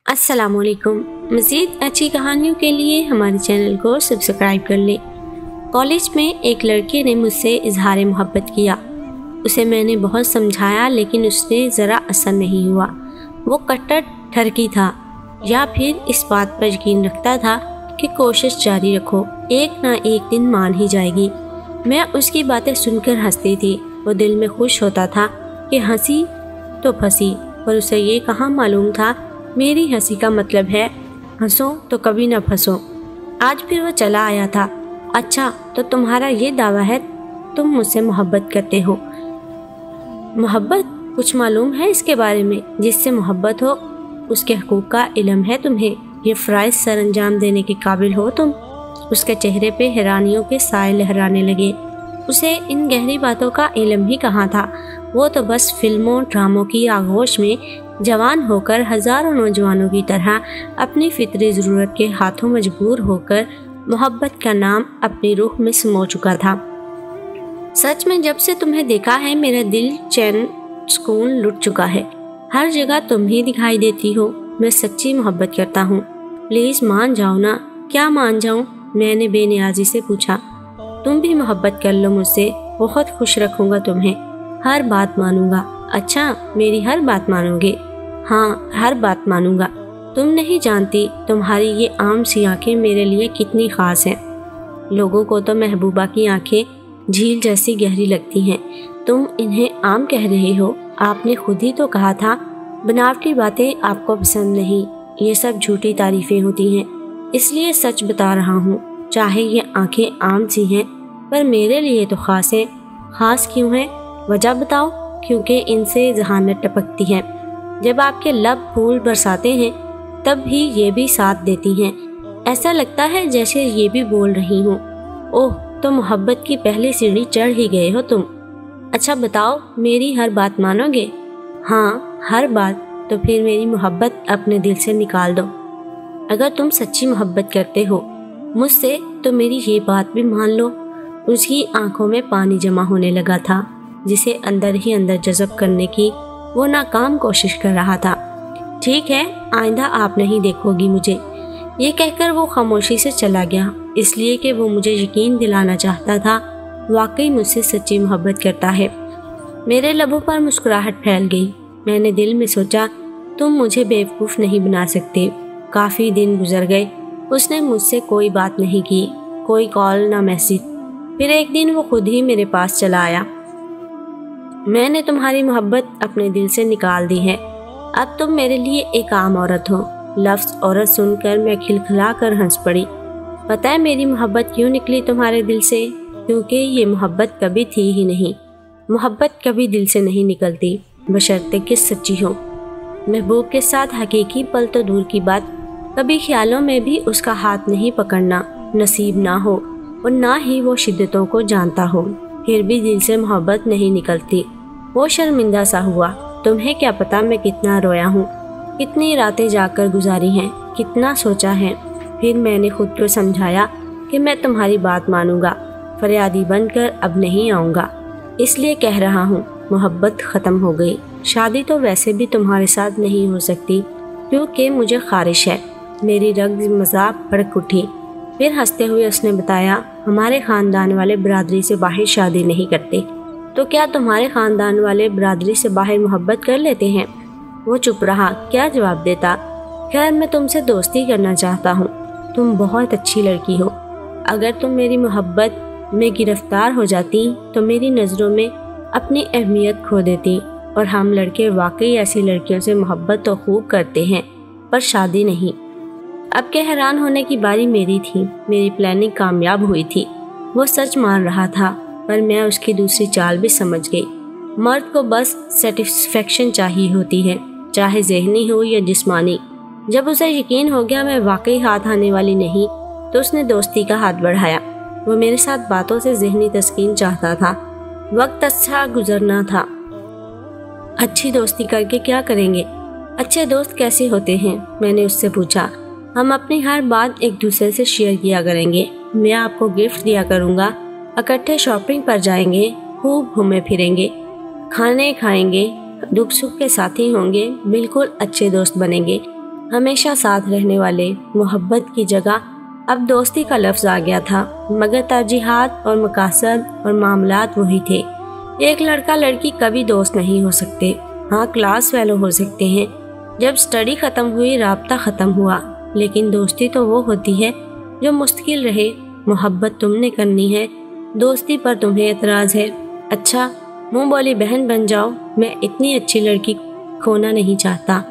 السلام علیکم۔ مزید اچھی کہانیوں کے لیے ہمارے چینل کو سبسکرائب کر لیں۔ کالج میں ایک لڑکے نے مجھ سے اظہار محبت کیا۔ اسے میں نے بہت سمجھایا لیکن اس نے ذرا اثر نہیں ہوا۔ وہ کٹر ٹھرکی تھا یا پھر اس بات پر یقین رکھتا تھا کہ کوشش جاری رکھو، ایک نہ ایک دن مان ہی جائے گی۔ میں اس کی باتیں سن کر ہنستی تھی۔ وہ دل میں خوش ہوتا تھا کہ ہنسی تو پھنسی، پر اسے یہ کہاں معلوم تھا میری ہنسی کا مطلب ہے ہنسو تو کبھی نہ پھنسو۔ آج پھر وہ چلا آیا تھا۔ اچھا تو تمہارا یہ دعویٰ ہے تم مجھ سے محبت کرتے ہو؟ محبت؟ کچھ معلوم ہے اس کے بارے میں؟ جس سے محبت ہو اس کے حقوق کا علم ہے تمہیں؟ یہ فرائض سر انجام دینے کے قابل ہو تم؟ اس کے چہرے پہ حیرانیوں کے سائے لہرانے لگے۔ اسے ان گہری باتوں کا علم ہی کہاں تھا۔ وہ تو بس فلموں ڈراموں کی آغوش میں جوان ہو کر ہزاروں نوجوانوں کی طرح اپنی فطری ضرورت کے ہاتھوں مجبور ہو کر محبت کا نام اپنی روح میں سمو چکا تھا۔ سچ میں جب سے تمہیں دیکھا ہے میرا دل چین سکون لٹ چکا ہے۔ ہر جگہ تم ہی دکھائی دیتی ہو۔ میں سچی محبت کرتا ہوں، پلیز مان جاؤ نا۔ کیا مان جاؤں؟ میں نے بے نیازی سے پوچھا۔ تم بھی محبت کر لو مجھ سے، بہت خوش رکھوں گا تمہیں، ہر بات مانوں گا۔ اچھا میری ہر بات مانو گے؟ ہاں ہر بات مانوں گا۔ تم نہیں جانتی تمہاری یہ عام سی آنکھیں میرے لیے کتنی خاص ہیں۔ لوگوں کو تو محبوبہ کی آنکھیں جھیل جیسی گہری لگتی ہیں، تم انہیں عام کہہ رہے ہو۔ آپ نے خود ہی تو کہا تھا بناوٹی باتیں آپ کو پسند نہیں، یہ سب جھوٹی تعریفیں ہوتی ہیں، اس لیے سچ بتا رہا ہوں۔ چاہے یہ آنکھیں عام سی ہیں پر میرے لیے تو خاص ہیں۔ خاص کیوں ہیں؟ وجہ بتاؤ۔ کیونکہ ان سے ذہانت ٹپکتی ہے۔ جب آپ کے لب پھول برساتے ہیں تب بھی یہ بھی ساتھ دیتی ہیں، ایسا لگتا ہے جیسے یہ بھی بول رہی ہوں۔ اوہ تو محبت کی پہلی سیڑھی چڑھ ہی گئے ہو تم۔ اچھا بتاؤ میری ہر بات مانو گے؟ ہاں ہر بات۔ تو پھر میری محبت اپنے دل سے نکال دو۔ اگر تم سچی محبت کرتے ہو مجھ سے تو میری یہ بات بھی مان لو۔ اس کی آنکھوں میں پانی جمع ہونے لگا تھا جسے اندر ہی اندر جذب کرنے کی وہ ناکام کوشش کر رہا تھا۔ ٹھیک ہے آئندہ آپ نہیں دیکھو گی مجھے، یہ کہہ کر وہ خاموشی سے چلا گیا، اس لیے کہ وہ مجھے یقین دلانا چاہتا تھا واقعی مجھ سے سچی محبت کرتا ہے۔ میرے لبوں پر مسکراہٹ پھیل گئی۔ میں نے دل میں سوچا تم مجھے بیوقوف نہیں بنا سکتے۔ کافی دن گزر گئے، اس نے مجھ سے کوئی بات نہیں کی، کوئی کال نہ میسج۔ پھر ایک دن وہ خود ہی میرے پاس چلا آیا۔ میں نے تمہاری محبت اپنے دل سے نکال دی ہے، اب تم میرے لیے ایک عام عورت ہو۔ لفظ عورت سن کر میں کھلکھلا کر ہنس پڑی۔ پتہ ہے میری محبت کیوں نکلی تمہارے دل سے؟ کیونکہ یہ محبت کبھی تھی ہی نہیں۔ محبت کبھی دل سے نہیں نکلتی بشرطے کہ سچی ہو۔ محبوب کے ساتھ حقیقی پل تو دور کی بات، کبھی خیالوں میں بھی اس کا ہاتھ نہیں پکڑنا نصیب نہ ہو اور نہ ہی وہ شدتوں کو جانتا ہو، پھر بھی دل سے محبت نہیں نکلتی۔ وہ شرمندہ سا ہوا۔ تمہیں کیا پتا میں کتنا رویا ہوں، کتنی راتیں جا کر گزاری ہیں، کتنا سوچا ہے۔ پھر میں نے خود کو سمجھایا کہ میں تمہاری بات مانوں گا، فریادی بن کر اب نہیں آؤں گا۔ اس لیے کہہ رہا ہوں محبت ختم ہو گئی۔ شادی تو ویسے بھی تمہارے ساتھ نہیں ہو سکتی کیونکہ مجھے خارش ہے۔ میری رگ مذاق بھڑک اٹھی۔ پھر ہنستے ہوئے اس نے بتایا ہمارے خاندان والے برادری سے باہر شادی نہیں کرتے۔ تو کیا تمہارے خاندان والے برادری سے باہر محبت کر لیتے ہیں؟ وہ چپ رہا، کیا جواب دیتا؟ خیر میں تم سے دوستی کرنا چاہتا ہوں، تم بہت اچھی لڑکی ہو۔ اگر تم میری محبت میں گرفتار ہو جاتی تو میری نظروں میں اپنی اہمیت کھو دیتی، اور ہم لڑکے واقعی ایسی لڑکیوں سے محبت تو خوب کرتے ہیں پر شادی نہیں۔ اب کہ حیران ہونے کی باری میری تھی۔ میری پلاننگ کامیاب ہوئی تھی۔ وہ سچ مان رہا تھا پر میں اس کی دوسری چال بھی سمجھ گئی۔ مرد کو بس سیٹسفیکشن چاہیے ہوتی ہے، چاہے ذہنی ہو یا جسمانی۔ جب اسے یقین ہو گیا میں واقعی ہاتھ آنے والی نہیں تو اس نے دوستی کا ہاتھ بڑھایا۔ وہ میرے ساتھ باتوں سے ذہنی تسکین چاہتا تھا، وقت اچھا گزرنا تھا۔ اچھی دوستی کر کے کیا کریں گے؟ اچھے دوست کیسے ہوتے ہیں؟ میں نے اس سے پوچھا۔ ہم اپنی ہر بات ایک دوسرے سے شیئر کیا کریں گے، میں آپ کو گفٹ دیا کروں گا، اکٹھے شاپنگ پر جائیں گے، خوب گھومے پھریں گے، کھانے کھائیں گے، دکھ سکھ کے ساتھی ہوں گے، بالکل اچھے دوست بنیں گے۔ ہمیشہ ساتھ رہنے والے محبت کی جگہ اب دوستی کا لفظ آ گیا تھا، مگر ترجیحات اور مقاصد اور معاملات وہی تھے۔ ایک لڑکا لڑکی کبھی دوست نہیں ہو سکتے، ہاں کلاس فیلو ہو سکتے ہیں۔ جب سٹڈی ختم ہوئی رابطہ ختم ہوا، لیکن دوستی تو وہ ہوتی ہے جو مستقل رہے۔ محبت تم نے کرنی ہے، دوستی پر تمہیں اعتراض ہے، اچھا منہ بولی بہن بن جاؤ۔ میں اتنی اچھی لڑکی کھونا نہیں چاہتا،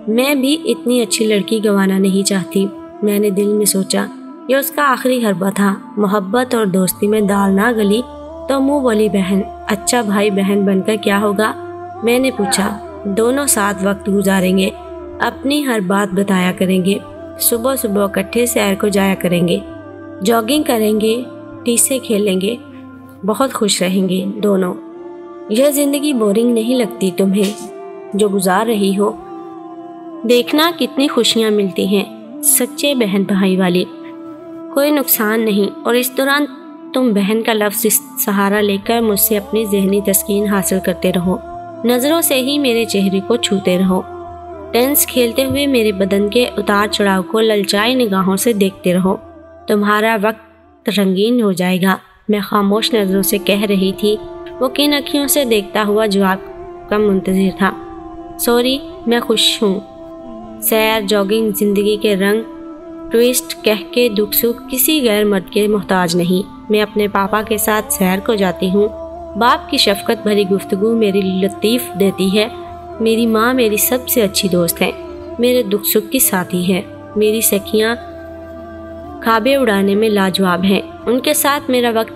میں بھی اتنی اچھی لڑکی گنوانا نہیں چاہتی۔ میں نے دل میں سوچا یہ اس کا آخری حربہ تھا۔ محبت اور دوستی میں دال نہ گلی تو منہ بولی بہن، اچھا بھائی بہن بن کر کیا ہوگا؟ میں نے پوچھا۔ دونوں ساتھ وقت گزاریں گے، اپنی ہر بات بتایا کریں گے، صبح صبح اکٹھے سیر کو جایا کریں گے، جاگنگ کریں گے، ٹیسے کھیلیں گے، بہت خوش رہیں گے دونوں۔ یہ زندگی بورنگ نہیں لگتی تمہیں جو گزار رہی ہو؟ دیکھنا کتنی خوشیاں ملتی ہیں سچے بہن بھائی والی، کوئی نقصان نہیں۔ اور اس دوران تم بہن کا لفظ سہارا لے کر مجھ سے اپنی ذہنی تسکین حاصل کرتے رہو، نظروں سے ہی میرے چہرے کو چھوتے رہو، ٹینس کھیلتے ہوئے میرے بدن کے اتار چڑھاؤ کو للچائی نگاہوں سے دیکھتے رہو، تمہارا وقت رنگین ہو جائے گا۔ میں خاموش نظروں سے کہہ رہی تھی، وہ کن اکھیوں سے دیکھتا ہوا جواب کا منتظر تھا۔ سوری، میں خوش ہوں۔ سیر، جاگنگ، زندگی کے رنگ، ٹویسٹ، کہہ کے دکھ سکھ کسی غیر مرد کے محتاج نہیں۔ میں اپنے پاپا کے ساتھ سیر کو جاتی ہوں، باپ کی شفقت بھری گفتگو میری لطیف دیتی ہے۔ میری ماں میری سب سے اچھی دوست ہے، میرے دکھ سکھ کی ساتھی ہے، میری سکھیاں خوابیں اڑانے میں لاجواب ہیں، ان کے ساتھ میرا وقت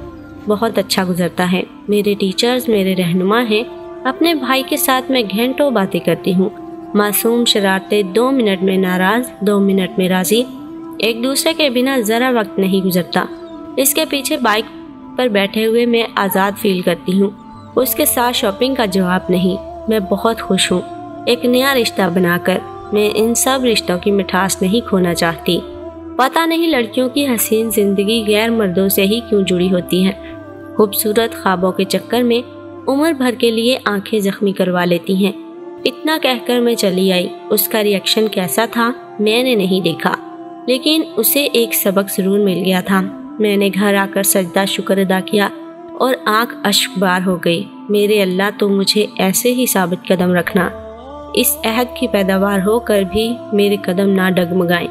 بہت اچھا گزرتا ہے۔ میرے ٹیچرز میرے رہنما ہیں۔ اپنے بھائی کے ساتھ میں گھنٹوں باتیں کرتی ہوں، معصوم شرارتیں، 2 منٹ میں ناراض، 2 منٹ میں راضی، ایک دوسرے کے بنا ذرا وقت نہیں گزرتا۔ اس کے پیچھے بائک پر بیٹھے ہوئے میں آزاد فیل کرتی ہوں، اس کے ساتھ شاپنگ کا جواب نہیں۔ میں بہت خوش ہوں ایک نیا رشتہ بنا کر۔ میں ان سب رشتوں کی مٹھاس نہیں کھونا چاہتی۔ پتہ نہیں لڑکیوں کی حسین زندگی غیر مردوں سے ہی کیوں جڑی ہوتی ہے، خوبصورت خوابوں کے چکر میں عمر بھر کے لیے آنکھیں زخمی کروا لیتی ہیں۔ اتنا کہہ کر میں چلی آئی۔ اس کا ری ایکشن کیسا تھا میں نے نہیں دیکھا، لیکن اسے ایک سبق ضرور مل گیا تھا۔ میں نے گھر آ کر سجدہ شکر ادا کیا اور آنکھ اشک بار ہو گئی۔ میرے اللہ تو مجھے ایسے ہی ثابت قدم رکھنا، اس عہد کی پیداوار ہو کر بھی میرے قدم نہ ڈگمگائیں۔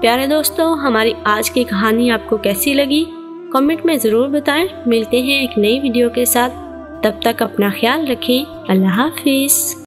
پیارے دوستو، ہماری آج کی کہانی آپ کو کیسی لگی؟ کمنٹ میں ضرور بتائیں۔ ملتے ہیں ایک نئی ویڈیو کے ساتھ، تب تک اپنا خیال رکھیں۔ اللہ حافظ۔